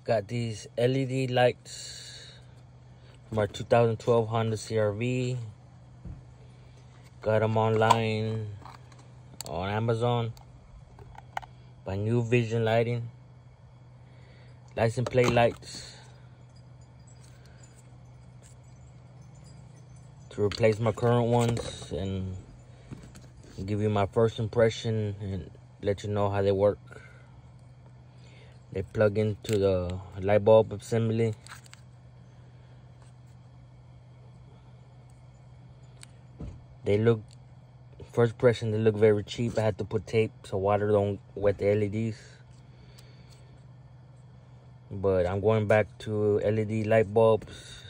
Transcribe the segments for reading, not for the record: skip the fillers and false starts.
Got these LED lights from our 2012 Honda CRV. Got them online on Amazon by NUVISION Lighting. License plate lights to replace my current ones and give you my first impression and let you know how they work. They plug into the light bulb assembly. They look, first impression, they look very cheap. I had to put tape so water don't wet the LEDs. But I'm going back to LED light bulbs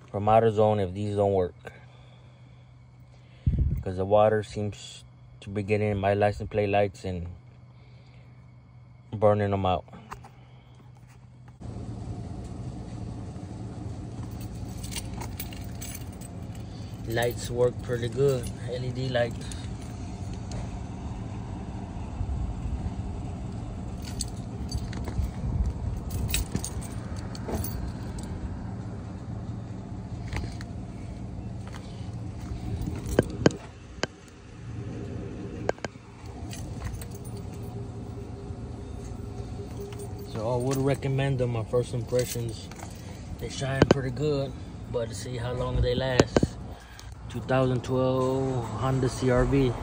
from AutoZone if these don't work, because the water seems to be getting in my license plate lights and burning them out. Lights work pretty good, LED lights. So I would recommend them. My first impressions, they shine pretty good, but to see how long they last. 2012 Honda CRV.